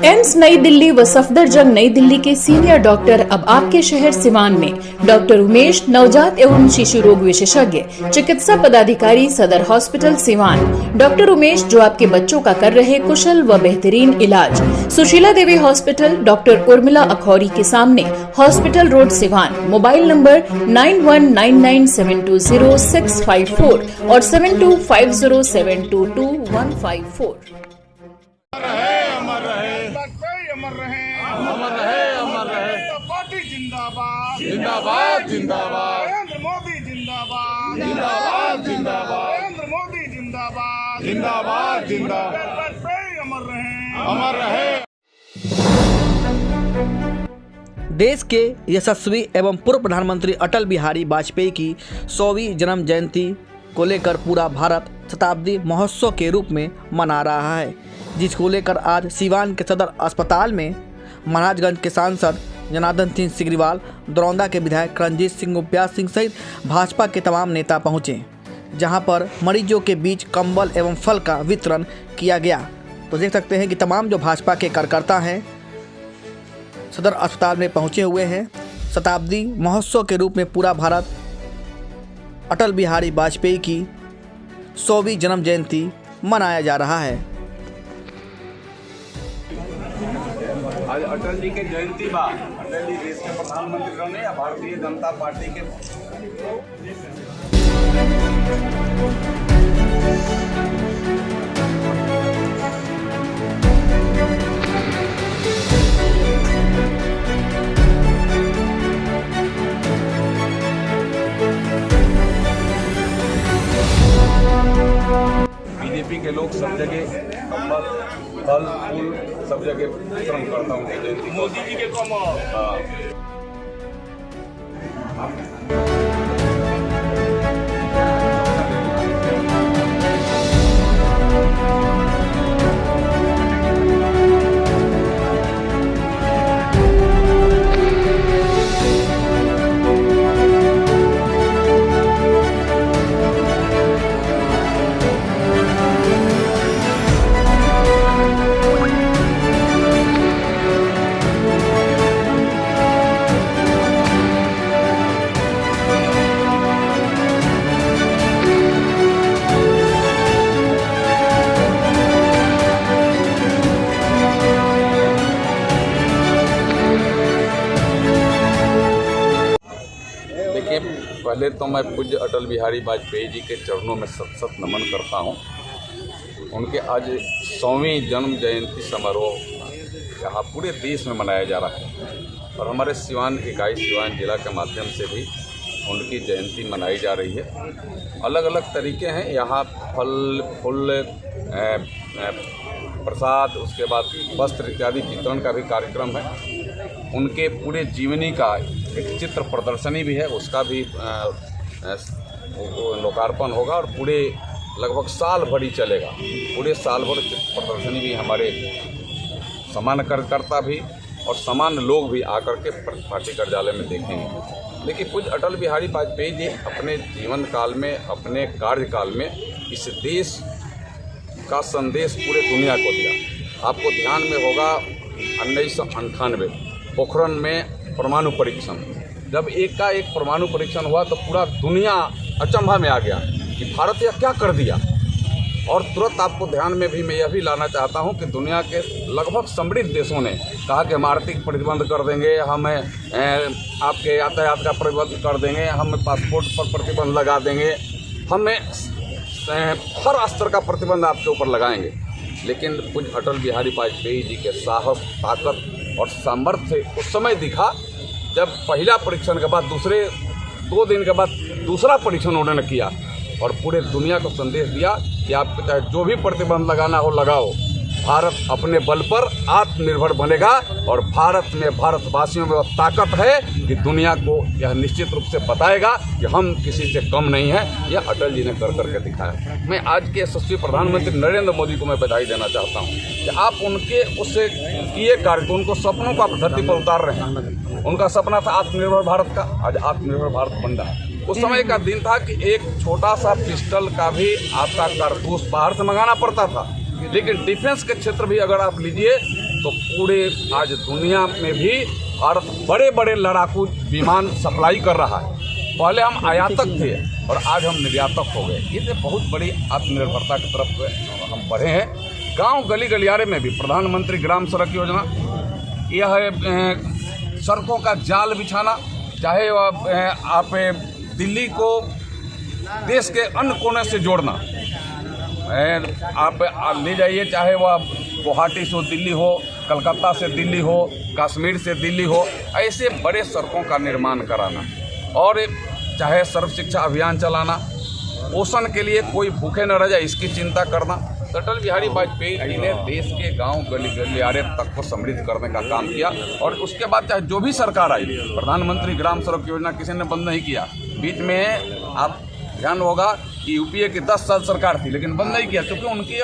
AIIMS नई दिल्ली व सफदरजंग नई दिल्ली के सीनियर डॉक्टर अब आपके शहर सिवान में। डॉक्टर उमेश, नवजात एवं शिशु रोग विशेषज्ञ, चिकित्सा पदाधिकारी, सदर हॉस्पिटल सिवान। डॉक्टर उमेश जो आपके बच्चों का कर रहे कुशल व बेहतरीन इलाज। सुशीला देवी हॉस्पिटल, डॉक्टर उर्मिला अखौरी के सामने, hospital road Siwan. Mobile number 9199720654 और 7250722154। अमर रहे पार्टी जिंदाबाद जिंदाबाद जिंदाबाद नरेंद्र मोदी जिंदाबाद जिंदाबाद जिंदाबाद नरेंद्र मोदी जिंदाबाद जिंदाबाद जिंदाबाद अमर रहे। देश के यशस्वी एवं पूर्व प्रधानमंत्री अटल बिहारी वाजपेयी की 100वीं जन्म जयंती को लेकर पूरा भारत शताब्दी महोत्सव के रूप में मना रहा है, जिसको लेकर आज सिवान के सदर अस्पताल में महाराजगंज के सांसद जनार्दन सिंह सिग्रीवाल, दरौंदा के विधायक रणजीत सिंह गुप्ता सिंह सहित भाजपा के तमाम नेता पहुंचे, जहां पर मरीजों के बीच कंबल एवं फल का वितरण किया गया। तो देख सकते हैं कि तमाम जो भाजपा के कार्यकर्ता हैं सदर अस्पताल में पहुंचे हुए हैं। शताब्दी महोत्सव के रूप में पूरा भारत अटल बिहारी वाजपेयी की 100वीं जन्म जयंती मनाया जा रहा है। आज अटल जी के जयंती बा। अटल जी देश के प्रधानमंत्री रहे या भारतीय जनता पार्टी के बीजेपी के लोग सब जगह कंबल, फल, फूल सब जगह वितरण करता हूँ जयंती। मोदी जी के कमल। पहले तो मैं पूज्य अटल बिहारी वाजपेयी जी के चरणों में सत नमन करता हूं। उनके आज 100वीं जन्म जयंती समारोह यहाँ पूरे देश में मनाया जा रहा है और हमारे सिवान इकाई सिवान जिला के माध्यम से भी उनकी जयंती मनाई जा रही है। अलग अलग तरीके हैं यहाँ, फल फूल, प्रसाद, उसके बाद वस्त्र इत्यादि वितरण का भी कार्यक्रम है। उनके पूरे जीवनी का एक चित्र प्रदर्शनी भी है, उसका भी लोकार्पण होगा और पूरे लगभग साल भर ही चलेगा। पूरे साल भर चित्र प्रदर्शनी भी हमारे समान कार्यकर्ता भी और समान लोग भी आकर के पार्टी कार्यालय में देखेंगे। लेकिन पूज्य अटल बिहारी वाजपेयी जी अपने जीवन काल में, अपने कार्यकाल में इस देश का संदेश पूरे दुनिया को दिया। आपको ध्यान में होगा 1998 पोखरण में परमाणु परीक्षण, जब एक का एक परमाणु परीक्षण हुआ तो पूरा दुनिया अचंभा में आ गया कि भारत यह क्या कर दिया। और तुरंत आपको ध्यान में भी मैं यह भी लाना चाहता हूं कि दुनिया के लगभग समृद्ध देशों ने कहा कि हम आर्थिक प्रतिबंध कर देंगे, हम आपके यातायात का प्रतिबंध कर देंगे, हम पासपोर्ट पर प्रतिबंध लगा देंगे, हमें हर स्तर का प्रतिबंध आपके ऊपर लगाएंगे। लेकिन कुछ अटल बिहारी वाजपेयी जी के साहस, ताकत और सामर्थ्य उस समय दिखा जब पहला परीक्षण के बाद 2 दिन के बाद दूसरा परीक्षण उन्होंने किया और पूरे दुनिया को संदेश दिया कि आप चाहे जो भी प्रतिबंध लगाना हो लगाओ, भारत अपने बल पर आत्मनिर्भर बनेगा और भारत में, भारतवासियों में वह ताकत है कि दुनिया को यह निश्चित रूप से बताएगा कि हम किसी से कम नहीं हैं। यह अटल जी ने कर करके दिखाया। मैं आज के यशस्वी प्रधानमंत्री नरेंद्र मोदी को मैं बधाई देना चाहता हूं कि आप उनके उससे किए कार्य, उनको सपनों को आप धरती पर उतार रहे हैं। उनका सपना था आत्मनिर्भर भारत का, आज आत्मनिर्भर भारत बन रहा है। उस समय का दिन था कि एक छोटा सा पिस्टल का भी आपका कारतूस बाहर से मंगाना पड़ता था, लेकिन डिफेंस के क्षेत्र भी अगर आप लीजिए तो पूरे आज दुनिया में भी भारत बड़े बड़े लड़ाकू विमान सप्लाई कर रहा है। पहले हम आयातक थे और आज हम निर्यातक हो गए। ये बहुत बड़ी आत्मनिर्भरता की तरफ हम बढ़े हैं। गांव गली गलियारे में भी प्रधानमंत्री ग्राम सड़क योजना, यह है सड़कों का जाल बिछाना, चाहे वह आप दिल्ली को देश के अन्य कोने से जोड़ना, आप ले जाइए, चाहे वह गुवाहाटी से दिल्ली हो, कलकत्ता से दिल्ली हो, कश्मीर से दिल्ली हो, ऐसे बड़े सड़कों का निर्माण कराना, और चाहे सर्व शिक्षा अभियान चलाना, पोषण के लिए कोई भूखे न रह जाए इसकी चिंता करना। अटल बिहारी वाजपेयी जी ने देश के गांव गली गलियारे तक को समृद्ध करने का काम किया। और उसके बाद चाहे जो भी सरकार आई, प्रधानमंत्री ग्राम सड़क योजना किसी ने बंद नहीं किया। बीच में आप ध्यान होगा कि यूपीए की 10 साल सरकार थी, लेकिन बंद नहीं किया, क्योंकि उनकी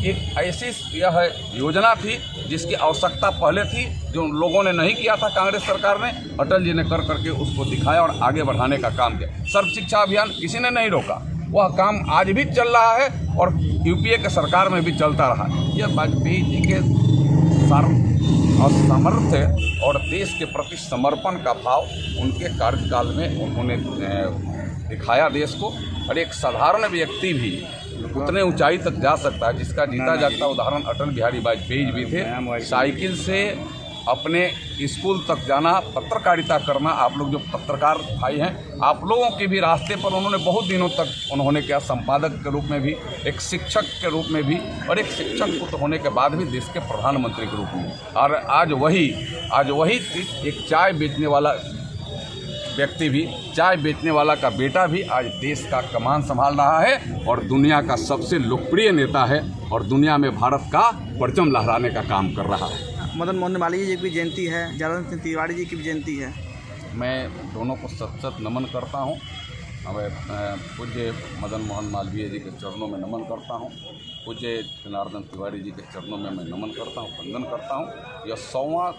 एक ऐसी यह योजना थी जिसकी आवश्यकता पहले थी, जो लोगों ने नहीं किया था कांग्रेस सरकार ने, अटल जी ने कर करके उसको दिखाया और आगे बढ़ाने का काम किया। सर्व शिक्षा अभियान किसी ने नहीं रोका, वह काम आज भी चल रहा है और यूपीए के सरकार में भी चलता रहा। यह वाजपेयी जी के सामर्थ्य और देश के प्रति समर्पण का भाव उनके कार्यकाल में उन्होंने दिखाया देश को। और एक साधारण व्यक्ति भी उतने ऊंचाई तक जा सकता है जिसका जीता जागता उदाहरण अटल बिहारी वाजपेयी जी भी थे। साइकिल से अपने स्कूल तक जाना, पत्रकारिता करना, आप लोग जो पत्रकार भाई हैं, आप लोगों के भी रास्ते पर उन्होंने बहुत दिनों तक उन्होंने क्या संपादक के रूप में भी, एक शिक्षक के रूप में भी, और एक शिक्षक पुत्र होने के बाद भी देश के प्रधानमंत्री के रूप में। और आज वही एक चाय बेचने वाला व्यक्ति भी, चाय बेचने वाला का बेटा भी आज देश का कमान संभाल रहा है और दुनिया का सबसे लोकप्रिय नेता है और दुनिया में भारत का परचम लहराने का काम कर रहा है। मदन मोहन मालवीय जी की भी जयंती है, जनार्दन सिंह तिवारी जी की भी जयंती है। मैं दोनों को सत नमन करता हूँ। मैं पूज्य मदन मोहन मालवीय जी के चरणों में नमन करता हूँ, पूज्य जनार्दन तिवारी जी के चरणों में मैं नमन करता हूँ, वंदन करता हूँ। यह 100वां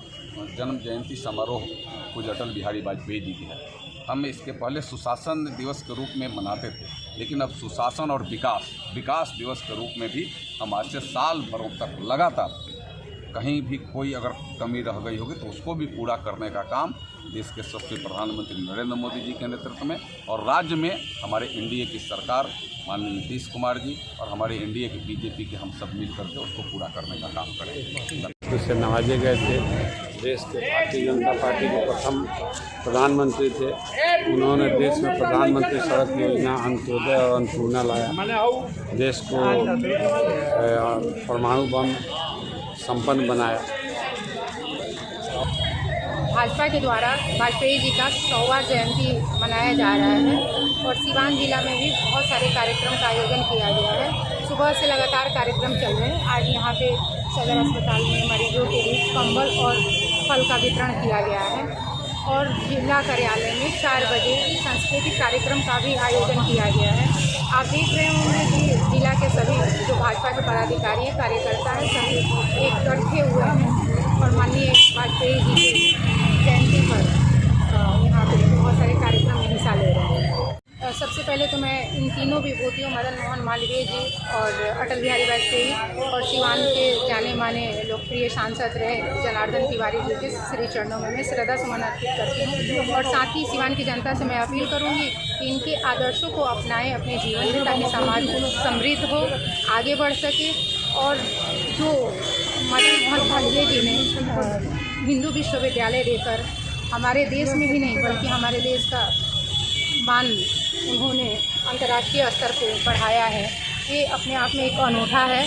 जन्म जयंती समारोह पूज्य अटल बिहारी वाजपेयी जी की है। हम इसके पहले सुशासन दिवस के रूप में मनाते थे, लेकिन अब सुशासन और विकास दिवस के रूप में भी हम आज से साल भरों तक लगातार कहीं भी कोई अगर कमी रह गई होगी तो उसको भी पूरा करने का काम देश के यशस्वी प्रधानमंत्री नरेंद्र मोदी जी के नेतृत्व में और राज्य में हमारे एनडीए की सरकार माननीय नीतीश कुमार जी और हमारे एनडीए की बीजेपी के हम सब मिल करके उसको पूरा करने का काम करेंगे। उससे नवाजे गए थे। देश के भारतीय जनता पार्टी के प्रथम प्रधानमंत्री थे। उन्होंने देश में प्रधानमंत्री सड़क योजना, अंत्योदय और अन्नपूर्णा लाया। देश को परमाणु बम संपन्न बनाया। भाजपा के द्वारा वाजपेयी जी का 100वां जयंती मनाया जा रहा है और सिवान जिला में भी बहुत सारे कार्यक्रम का आयोजन किया गया है। सुबह से लगातार कार्यक्रम चल रहे हैं। आज यहाँ पे सदर अस्पताल में मरीजों के बीच कंबल और फल का वितरण किया गया है और जिला कार्यालय में 4 बजे सांस्कृतिक कार्यक्रम का भी आयोजन किया गया है। आप देख रहे होंगे कि जिला के सभी जो भाजपा के पदाधिकारी हैं, कार्यकर्ता हैं, सभी इकट्ठे हुए हैं और माननीय वाजपेयी जी की जयंती पर यहाँ पे बहुत सारे कार्यक्रम में हिस्सा ले रहे हैं। सबसे पहले तो मैं इन तीनों विभूतियों मदन मोहन मालवीय जी और अटल बिहारी वाजपेयी और सिवान के जाने माने लोकप्रिय सांसद रहे जनार्दन तिवारी जी के श्री चरणों में मैं श्रद्धा सुमन अर्पित करती हूँ और साथ ही सिवान की जनता से मैं अपील करूँगी कि इनके आदर्शों को अपनाएं अपने जीवन में, ताकि समाज समृद्ध हो, आगे बढ़ सके। और जो मदन मोहन मालवीय जी ने हिंदू विश्वविद्यालय देकर हमारे देश में भी नहीं बल्कि हमारे देश का मान उन्होंने अंतर्राष्ट्रीय स्तर पर बढ़ाया है, ये अपने आप में एक अनूठा है।